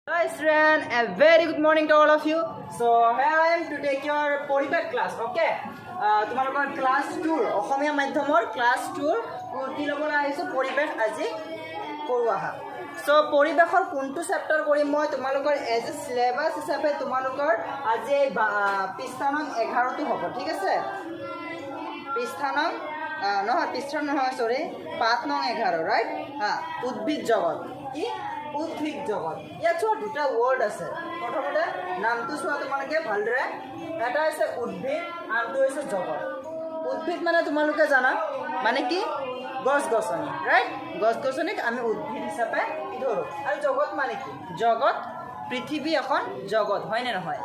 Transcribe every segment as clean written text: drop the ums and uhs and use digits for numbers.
Hi student, a very good morning to all of you. So here I am to take your পৰিৱেশ class, okay? তোমালোকৰ class 2 অসমীয়া মাধ্যমৰ class 2 কি ল'বলৈ আহিছো পৰিৱেশ আজি কৰো আহা। So পৰিৱেশৰ কোনটো চেপ্টাৰ কৰিম মই তোমালোকৰ এজ এ সিলেবাস হিচাপে তোমালোকৰ আজি পৃষ্ঠা নং 11 টো হ'ব, ঠিক আছে? পৃষ্ঠা নং নহয় সৰি পাঠ নং 11, ৰাইট? উদ্ভিদ জগত কি উদ্ভিদ জগত ইয়াত চোৱা দুটা ৱৰ্ড আছে। প্ৰথমতে নামটো চোৱা তোমালোকে ভালদৰে, এটা হৈছে উদ্ভিদ, আনটো হৈছে জগত। উদ্ভিদ মানে তোমালোকে জানা মানে কি গছ গছনি, ৰাইট? গছ গছনিক আমি উদ্ভিদ হিচাপে ধৰোঁ। আৰু জগত মানে কি? জগত পৃথিৱী এখন জগত, হয়নে নহয়?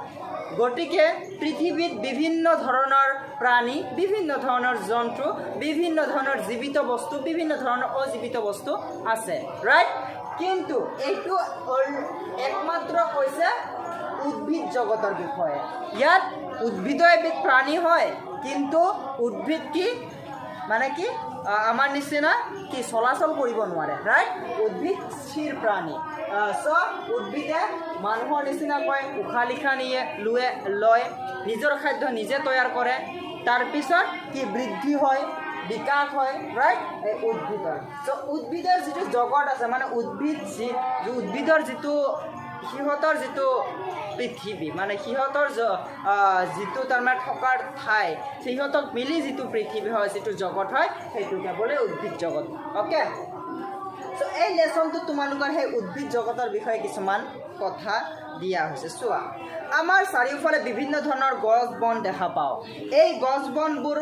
গতিকে পৃথিৱীত বিভিন্ন ধৰণৰ প্ৰাণী, বিভিন্ন ধৰণৰ জন্তু, বিভিন্ন ধৰণৰ জীৱিত বস্তু, বিভিন্ন ধৰণৰ অজীৱিত বস্তু আছে, ৰাইট? কিন্তু এইটো একমাত্ৰ কৈছে উদ্ভিদ জগতৰ বিষয়ে। ইয়াত উদ্ভিদো এবিধ প্ৰাণী হয়, কিন্তু উদ্ভিদ কি মানে কি আমাৰ নিচিনা কি চলাচল কৰিব নোৱাৰে, ৰাইট? উদ্ভিদ স্থিৰ প্ৰাণী। উদ্ভিদে মানুহৰ নিচিনাকৈ উশাহ নিশাহ লয়, নিজৰ খাদ্য নিজে তৈয়াৰ কৰে, তাৰপিছত কি বৃদ্ধি হয়, বিকাশ হয়, ৰাইট? এই উদ্ভিদৰ উদ্ভিদৰ যিটো জগত আছে মানে উদ্ভিদৰ যিটো সিহঁতৰ যিটো পৃথিৱী মানে সিহঁতৰ যিটো তাৰমানে থকাৰ ঠাই, সিহঁতক মিলি যিটো পৃথিৱী হয়, যিটো জগত হয়, সেইটোকে বোলে উদ্ভিদ জগত, অ'কে? চ' এই লেচনটোত তোমালোকৰ সেই উদ্ভিদ জগতৰ বিষয়ে কিছুমান কথা দিয়া হৈছে। চোৱা, আমাৰ চাৰিওফালে বিভিন্ন ধৰণৰ গছ বন দেখা পাওঁ। এই গছ বনবোৰ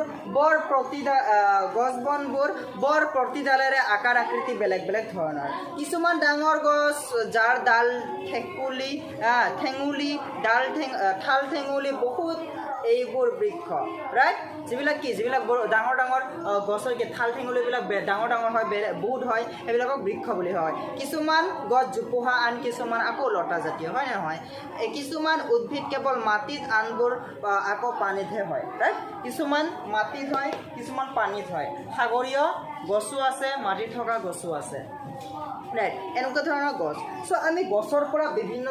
বৰ প্ৰতিডালেৰে আকাৰ আকৃতি বেলেগ বেলেগ ধৰণৰ। কিছুমান ডাঙৰ গছ যাৰ ডাল ঠেঙুলি ঠাল ঠেঙুলি বহুত, এইবোৰ বৃক্ষ, ৰাইট? যিবিলাক ডাঙৰ ডাঙৰ গছৰ কি ঠাল ঠেঙুলিবিলাক ডাঙৰ ডাঙৰ হয়, বহুত হয়, সেইবিলাকক বৃক্ষ বুলি হয়। কিছুমান গছ জোপোহা, আন কিছুমান আকৌ লতা জাতীয়, হয় নে নহয়? কিছুমান উদ্ভিদ কেৱল মাটিত, আনবোৰ আকৌ পানীতহে হয়, ৰাইট? কিছুমান মাটিত হয়, কিছুমান পানীত হয়। সাগৰীয় গছো আছে, মাটিত থকা গছো আছে, ৰাইট? এনেকুৱা ধৰণৰ গছ। চ' আমি গছৰ পৰা বিভিন্ন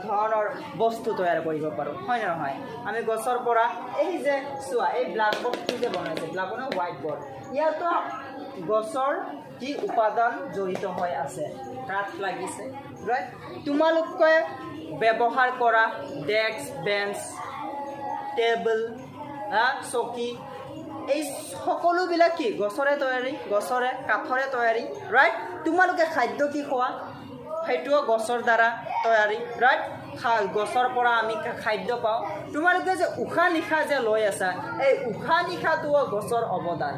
ধৰণৰ বস্তু তৈয়াৰ কৰিব পাৰোঁ, হয় নে নহয়? আমি গছৰ পৰা এই যে চোৱা, এই ব্লাক বৰ্ডটো যে বনাইছে, ব্লাক বৰ্ড হোৱাইট বৰ্ড, ইয়াতো গছৰ যি উপাদান জড়িত হৈ আছে, কাঠ লাগিছে, ৰাইট? তোমালোকে ব্যৱহাৰ কৰা ডেস্ক, বেঞ্চ, টেবুল, চকী, এই সকলোবিলাক কি গছৰে তৈয়াৰী, গছৰে কাঠৰে তৈয়াৰী, ৰাইট? তোমালোকে খাদ্য কি খোৱা, সেইটোও গছৰ দ্বাৰা তৈয়াৰী, ৰাইট? গছৰ পৰা আমি খাদ্য পাওঁ। তোমালোকে যে উশাহ নিশাহ যে লৈ আছা, এই উশাহ নিশাহটোও গছৰ অৱদান।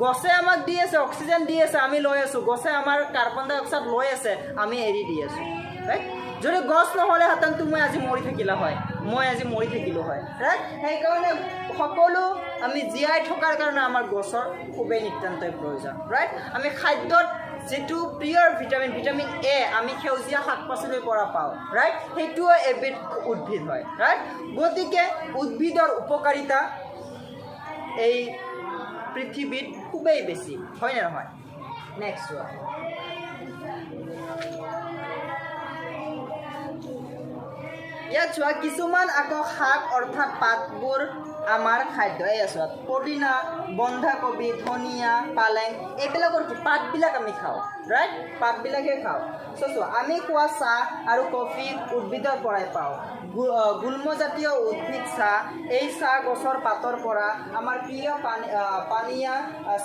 গছে আমাক দি আছে, অক্সিজেন দি আছে, আমি লৈ আছোঁ। গছে আমাৰ কাৰ্বন ডাই অক্সাইড লৈ আছে, আমি এৰি দি আছোঁ, ৰাইট? যদি গছ নহ'লেহেঁতেন মই আজি মৰি থাকিলোঁ হয়, ৰাইট? সেইকাৰণে সকলো আমি জীয়াই থকাৰ কাৰণে আমাৰ গছৰ খুবেই নিতান্তই প্ৰয়োজন, ৰাইট? আমি খাদ্যত যিটো প্ৰিয়ৰ ভিটামিন এ আমি সেউজীয়া শাক পাচলিৰ পৰা পাওঁ, ৰাইট? সেইটোও এবিধ উদ্ভিদ হয়, ৰাইট? গতিকে উদ্ভিদৰ উপকাৰিতা এই পৃথিৱীত খুবেই বেছি, হয় নে নহয়? নেক্সট চোৱা, ইয়াত চোৱা কিছুমান আকৌ শাক অৰ্থাৎ পাতবোৰ আমাৰ খাদ্য। এই আছো পদিনা, বন্ধাকবি, ধনিয়া, পালেং, এইবিলাকৰ কি পাতবিলাক আমি খাওঁ, ৰাইট? পাতবিলাকে খাওঁ। চোৱা, আমি খোৱা চাহ আৰু কফি উদ্ভিদৰ পৰাই পাওঁ। গুল্মজাতীয় উদ্ভিদ চাহ, এই চাহ গছৰ পাতৰ পৰা আমাৰ প্ৰিয় পানীয়া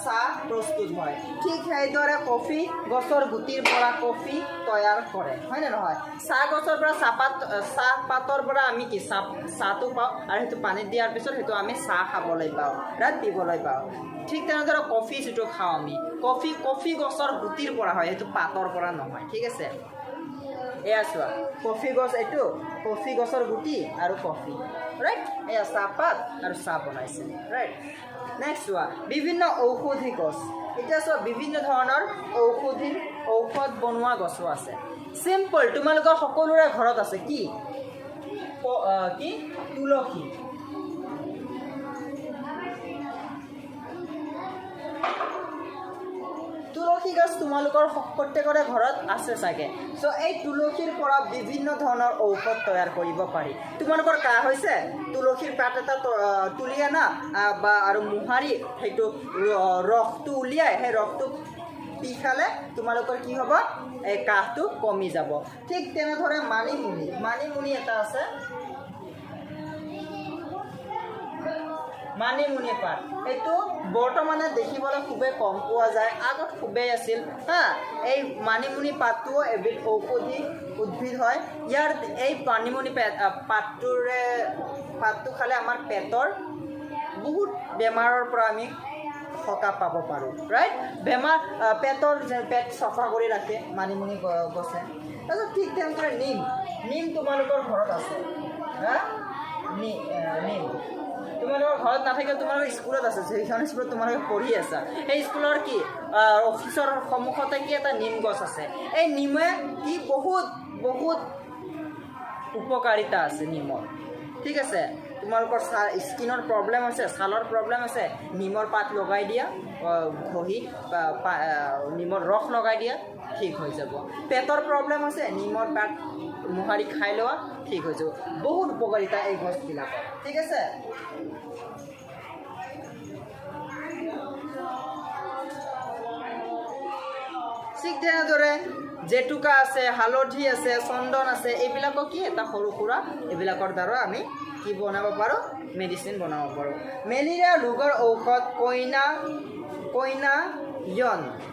চাহ প্ৰস্তুত হয়। ঠিক সেইদৰে কফি গছৰ গুটিৰ পৰা কফি তৈয়াৰ কৰে, হয়নে নহয়? চাহ গছৰ পৰা চাহপাতৰ পৰা আমি কি চাহটো পাওঁ, আৰু সেইটো পানীত দিয়াৰ পিছত সেইটো আমি চাহ খাবলৈ পাওঁ, ৰাইট? পিবলৈ পাওঁ। ঠিক তেনেদৰে কফি যিটো খাওঁ আমি, কফি গছৰ গুটিৰ পৰা হয়, সেইটো পাতৰ পৰা নহয়, ঠিক আছে? এয়া চোৱা, কফি গছ, এইটো কফি গছৰ গুটি আৰু কফি, ৰাইট? এয়া চাহপাত আৰু চাহ বনাইছে, ৰাইট? নেক্সট চোৱা, বিভিন্ন ঔষধি গছ। এতিয়া চোৱা, বিভিন্ন ধৰণৰ ঔষধ বনোৱা গছো আছে। চিম্পল, তোমালোকৰ সকলোৰে ঘৰত আছে কি তুলসী। তুলসী গছ তোমালোকৰ প্ৰত্যেকৰে ঘৰত আছে চাগে। চ' এই তুলসীৰ পৰা বিভিন্ন ধৰণৰ ঔষধ তৈয়াৰ কৰিব পাৰি। তোমালোকৰ কাহ হৈছে, তুলসীৰ পাত এটা তুলি আনা বা আৰু মোহাৰি সেইটো ৰসটো উলিয়াই সেই ৰসটো পি খালে তোমালোকৰ কি হ'ব, এই কাহটো কমি যাব। ঠিক তেনেদৰে মানিমুনি এটা আছে, মানিমুনি পাত, এইটো বৰ্তমানে দেখিবলৈ খুবেই কম পোৱা যায়, আগত খুবেই আছিল হা। এই মানিমুনি পাতটো এবিধ ঔষধি উদ্ভিদ হয়। ইয়াৰ এই মানিমুনি পাতটো খালে আমাৰ পেটৰ বহুত বেমাৰৰ পৰা আমি সকাহ পাব পাৰোঁ, ৰাইট। পেট চাফা কৰি ৰাখে মানিমুনি গছে। তাৰপিছত ঠিক তেনেদৰে নিম তোমালোকৰ ঘৰত আছে হা। নিম তোমালোকৰ ঘৰত নাথাকিলে তোমালোকৰ স্কুলত আছে, সেইখন স্কুলত তোমালোকে পঢ়ি আছা, সেই স্কুলৰ কি অফিচৰ সন্মুখতে কি এটা নিম গছ আছে। এই নিমে কি বহুত উপকাৰিতা আছে নিমৰ, ঠিক আছে। তোমালোকৰ স্কিনৰ প্ৰব্লেম আছে, ছালৰ প্ৰব্লেম আছে, নিমৰ পাত লগাই দিয়া, ঘঁহি নিমৰ ৰস লগাই দিয়া, ঠিক হৈ যাব। পেটৰ প্ৰব্লেম আছে, নিমৰ পাত মোহাৰি খাই লোৱা, ঠিক হৈ যাব। বহুত উপকাৰিতা এই গছবিলাকৰ, ঠিক আছে। ঠিক তেনেদৰে জেতুকা আছে, হালধি আছে, চন্দন আছে, এইবিলাকক কি এটা সৰু সুৰা এইবিলাকৰ দ্বাৰা আমি কি বনাব পাৰোঁ, মেডিচিন বনাব পাৰোঁ। মেলেৰিয়া ৰোগৰ ঔষধ কইনা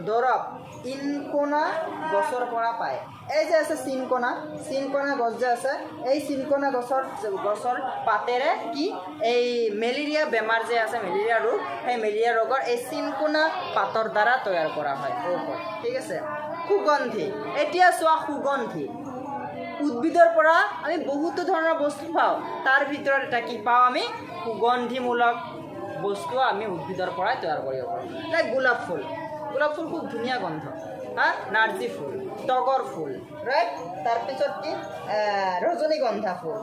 দৰৱ চিনকোনা গছৰ পৰা পায়। এই যে আছে চিনকোনা গছ যে আছে, এই চিনকোনা গছৰ পাতেৰে কি এই মেলেৰিয়া বেমাৰ যে আছে, মেলেৰিয়া ৰোগ, সেই মেলেৰিয়া ৰোগৰ এই চিনকোনা পাতৰ দ্বাৰা তৈয়াৰ কৰা হয় ঔষধ, ঠিক আছে। সুগন্ধি, এতিয়া চোৱা সুগন্ধি উদ্ভিদৰ পৰা আমি বহুতো ধৰণৰ বস্তু পাওঁ, তাৰ ভিতৰত এটা কি পাওঁ আমি, সুগন্ধিমূলক বস্তু আমি উদ্ভিদৰ পৰাই তৈয়াৰ কৰিব পাৰোঁ। লাইক গোলাপ ফুল খুব ধুনীয়া গন্ধ হা, নাৰ্জী ফুল, তগৰ ফুল, ৰাইট। তাৰপিছত কি ৰজনীগন্ধা ফুল,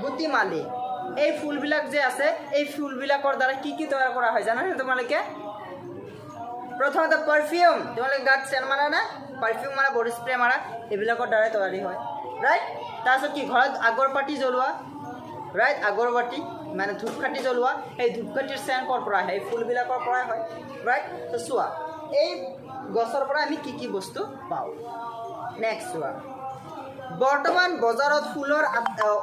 গুটিমালি, এই ফুলবিলাক যে আছে, এই ফুলবিলাকৰ দ্বাৰা কি তৈয়াৰ কৰা হয় জানানে তোমালোকে? প্ৰথমতে পাৰফিউম, তোমালোকে গাত চেন মাৰা না, পাৰফিউম মাৰা, বডি স্প্ৰে মাৰা, এইবিলাকৰ দ্বাৰাই তৈয়াৰী হয়, ৰাইট। তাৰপিছত কি ঘৰত আগৰবাতি জ্বলোৱা, ৰাইট, আগৰবাতি মানে ধূপকাঠি জ্বলোৱা, সেই ধূপকাঠিৰ চেন ক'ৰ পৰা আহে, এই ফুলবিলাকৰ পৰাই হয়, ৰাইট। তো চোৱা এই গছৰ পৰা আমি কি বস্তু পাওঁ। নেক্সট চোৱা, বৰ্তমান বজাৰত ফুলৰ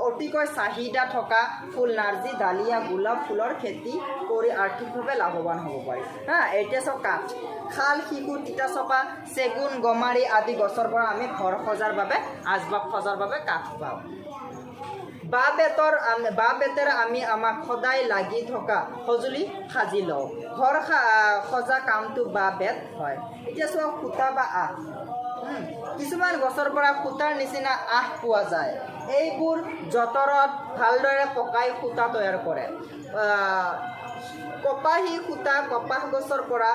অতিকৈ চাহিদা থকা ফুল নাৰ্জী, ডালিয়া, গোলাপ ফুলৰ খেতি কৰি আৰ্থিকভাৱে লাভৱান হ'ব পাৰি হা। এতিয়া চাওক কাঠ, শাল, শিশু, তিতাচপা, চেগুন, গমাৰি আদি গছৰ পৰা আমি ঘৰ সজাৰ বাবে, আচবাব সজাৰ বাবে কাঠ পাওঁ। বাঁহ বেতেৰে আমি আমাক সদায় লাগি থকা সঁজুলি সাজি লওঁ। ঘৰ সজা কামটো বাঁহ বেত হয়। এতিয়া চোৱা সূতা বা আঁহ, কিছুমান গছৰ পৰা সূতাৰ নিচিনা আঁহ পোৱা যায়, এইবোৰ যঁতৰত ভালদৰে পকাই সূতা তৈয়াৰ কৰে। কপাহী সূতা কপাহ গছৰ পৰা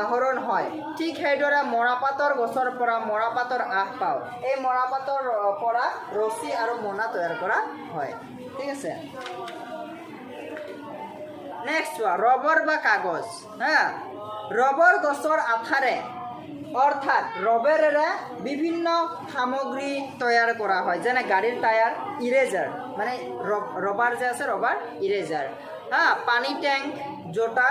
আহৰণ হয়। ঠিক সেইদৰে মৰাপাতৰ গছৰ পৰা মৰাপাতৰ আঁহ পাওঁ। এই মৰাপাতৰ পৰা ৰছী আৰু মোনা তৈয়াৰ কৰা হয়, ঠিক আছে। নেক্সট চোৱা, ৰবৰ বা কাগজ হা। ৰবৰ গছৰ আঠাৰে অৰ্থাৎ ৰবেৰেৰে বিভিন্ন সামগ্ৰী তৈয়াৰ কৰা হয়, যেনে গাড়ীৰ টায়াৰ, ইৰেজাৰ মানে ৰবাৰ যে আছে, ৰবাৰ ইৰেজাৰ হা, পানী টেংক, জোতা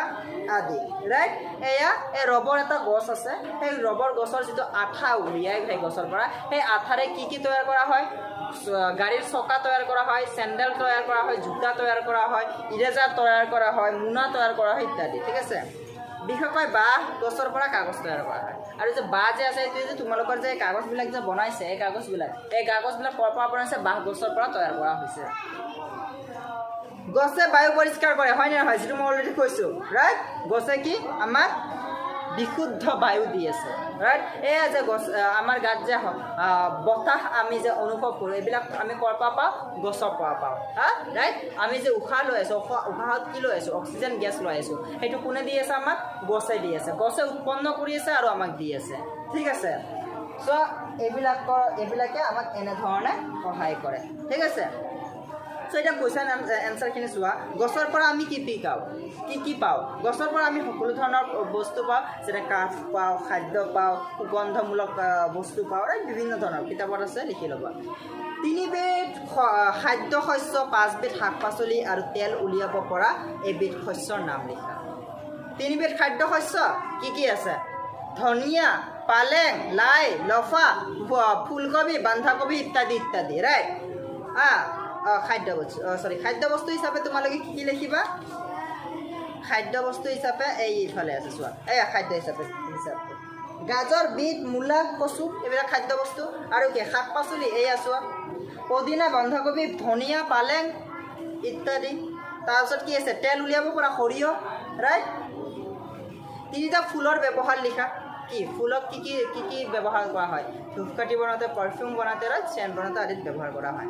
আদি, ৰাইট। এয়া এই ৰবৰ এটা গছ আছে, সেই ৰবৰ গছৰ যিটো আঠা উলিয়াই সেই গছৰ পৰা, সেই আঠাৰে কি তৈয়াৰ কৰা হয়, গাড়ীৰ চকা তৈয়াৰ কৰা হয়, চেণ্ডেল তৈয়াৰ কৰা হয়, জোতা তৈয়াৰ কৰা হয়, ইৰেজাৰ তৈয়াৰ কৰা হয়, মোনা তৈয়াৰ কৰা হয় ইত্যাদি, ঠিক আছে। বিশেষকৈ বাঁহ গছৰ পৰা কাগজ তৈয়াৰ কৰা হয়। আৰু যে বাঁহ যে আছে, এইটো যে তোমালোকৰ যে কাগজবিলাক যে বনাইছে, এই কাগজবিলাক ক'ৰ পৰা বনাইছে, বাঁহ গছৰ পৰা তৈয়াৰ কৰা হৈছে। গছে বায়ু পৰিষ্কাৰ কৰে, হয় নে নহয়, যিটো মই অলৰেডি কৈছোঁ, ৰাইট। গছে কি আমাক বিশুদ্ধ বায়ু দি আছে, ৰাইট। এয়া যে গছ আমাৰ গাত যে বতাহ আমি যে অনুভৱ কৰোঁ, এইবিলাক আমি ক'ৰ পৰা পাওঁ, গছৰ পৰা পাওঁ হা, ৰাইট। আমি যে উশাহ লৈ আছোঁ, উশাহত কি লৈ আছোঁ, অক্সিজেন গেছ লৈ আছোঁ, সেইটো কোনে দি আছে, আমাক গছে দি আছে, গছে উৎপন্ন কৰি আছে আৰু আমাক দি আছে, ঠিক আছে। চ' এইবিলাকে আমাক এনেধৰণে সহায় কৰে, ঠিক আছে। সো এটা কোৱেশ্চন এনসাৰখিনি চোৱা গছৰ পৰা আমি কি পাওঁ গছৰ পৰা আমি সকলো ধৰণৰ বস্তু পাওঁ যেনে কাঠ পাওঁ খাদ্য পাওঁ সুগন্ধমূলক বস্তু পাওঁ আৰু বিভিন্ন ধৰণৰ কিতাপত আছে লিখি ল'বা 3 বিধ খাদ্য শস্য 5 বিধ শাক পাচলি আৰু তেল উলিয়াব পৰা এবিধ শস্যৰ নাম লিখা 3 বিধ খাদ্য শস্য কি আছে ধনিয়া পালেং লাই লফা ফুলকবি বন্ধাকবি ইত্যাদি ইত্যাদি ৰাইট খাদ্য বস্তু হিচাপে তোমালোকে কি লিখিবা খাদ্য বস্তু হিচাপে এইফালে আছে চোৱা খাদ্য হিচাপে গাজৰ বিট মূলা কচু এইবিলাক খাদ্য বস্তু আৰু কি শাক পাচলি চোৱা পদিনা বন্ধাকবি ধনিয়া পালেং ইত্যাদি তাৰপিছত কি আছে তেল উলিয়াব পৰা সৰিয়হ ৰাইট 3টা ফুলৰ ব্যৱহাৰ লিখা কি ফুলক কি ব্যৱহাৰ কৰা হয় ধূপকাঠি বনাওঁতে পাৰফিউম বনাওঁতে চেণ্ট বনাওঁতে আদিত ব্যৱহাৰ কৰা হয়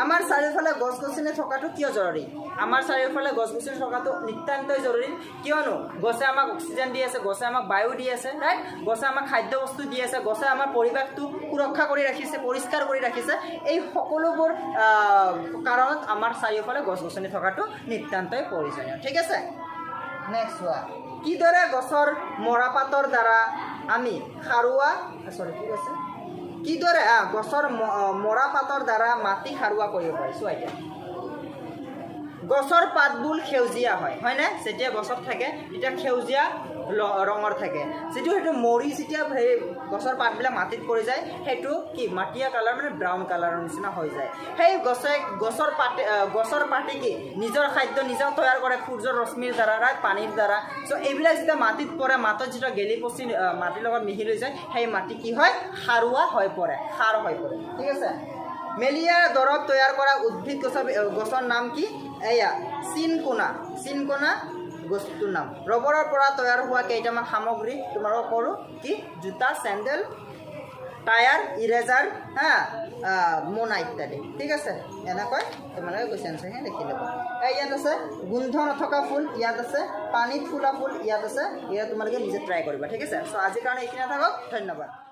আমাৰ চাৰিওফালে গছ গছনি থকাটো কিয় জৰুৰী আমাৰ চাৰিওফালে গছ গছনি থকাটো নিতান্তই জৰুৰী কিয়নো গছে আমাক অক্সিজেন দি আছে গছে আমাক বায়ু দি আছে ৰাইট গছে আমাক খাদ্য বস্তু দি আছে গছে আমাৰ পৰিৱেশটো সুৰক্ষা কৰি ৰাখিছে পৰিষ্কাৰ কৰি ৰাখিছে এই সকলোবোৰ কাৰণত আমাৰ চাৰিওফালে গছ গছনি থকাটো নিতান্তই প্ৰয়োজনীয় ঠিক আছে নেক্সট হোৱা কিদৰে গছৰ মৰাপাতৰ দ্বাৰা আমি সাৰুৱা কিদৰে গছৰ মৰাপাতৰ দ্বাৰা মাটি সাৰুৱা কৰিব পাৰিছোঁ এতিয়া গছৰ পাতবোৰ সেউজীয়া হয়নে যেতিয়া গছত থাকে তেতিয়া সেউজীয়া ৰঙৰ থাকে যিটো সেইটো মৰি যেতিয়া সেই গছৰ পাতবিলাক মাটিত পৰি যায় সেইটো কি মাটিয়া কালাৰ মানে ব্ৰাউন কালাৰৰ নিচিনা হৈ যায় সেই গছৰ পাতে কি নিজৰ খাদ্য নিজে তৈয়াৰ কৰে সূৰ্যৰ ৰশ্মিৰ দ্বাৰা পানীৰ দ্বাৰা চ' এইবিলাক যেতিয়া মাটিত পৰে মাটিত যেতিয়া গেলি পচি মাটিৰ লগত মিহলি হৈ যায় সেই মাটি কি হয় সাৰুৱা হৈ পৰে সাৰ হৈ পৰে ঠিক আছে মেলিয়া দৰৱ তৈয়াৰ কৰা উদ্ভিদ গছৰ নাম কি চিনকোনা গছটোৰ নাম ৰবৰৰ পৰা তৈয়াৰ হোৱা কেইটামান সামগ্ৰী তোমালোকক কৰোঁ কি জোতা চেণ্ডেল টায়াৰ ইৰেজাৰ মোনা ইত্যাদি ঠিক আছে এনেকৈ তোমালোকে কুৱেশ্যনখিনি লিখি ল'ব ইয়াত আছে গোন্ধ নথকা ফুল ইয়াত আছে পানীত ফুলা ফুল ইয়াত আছে ইয়াত তোমালোকে নিজে ট্ৰাই কৰিবা ঠিক আছে চ' আজিৰ কাৰণে এইখিনি থাকক ধন্যবাদ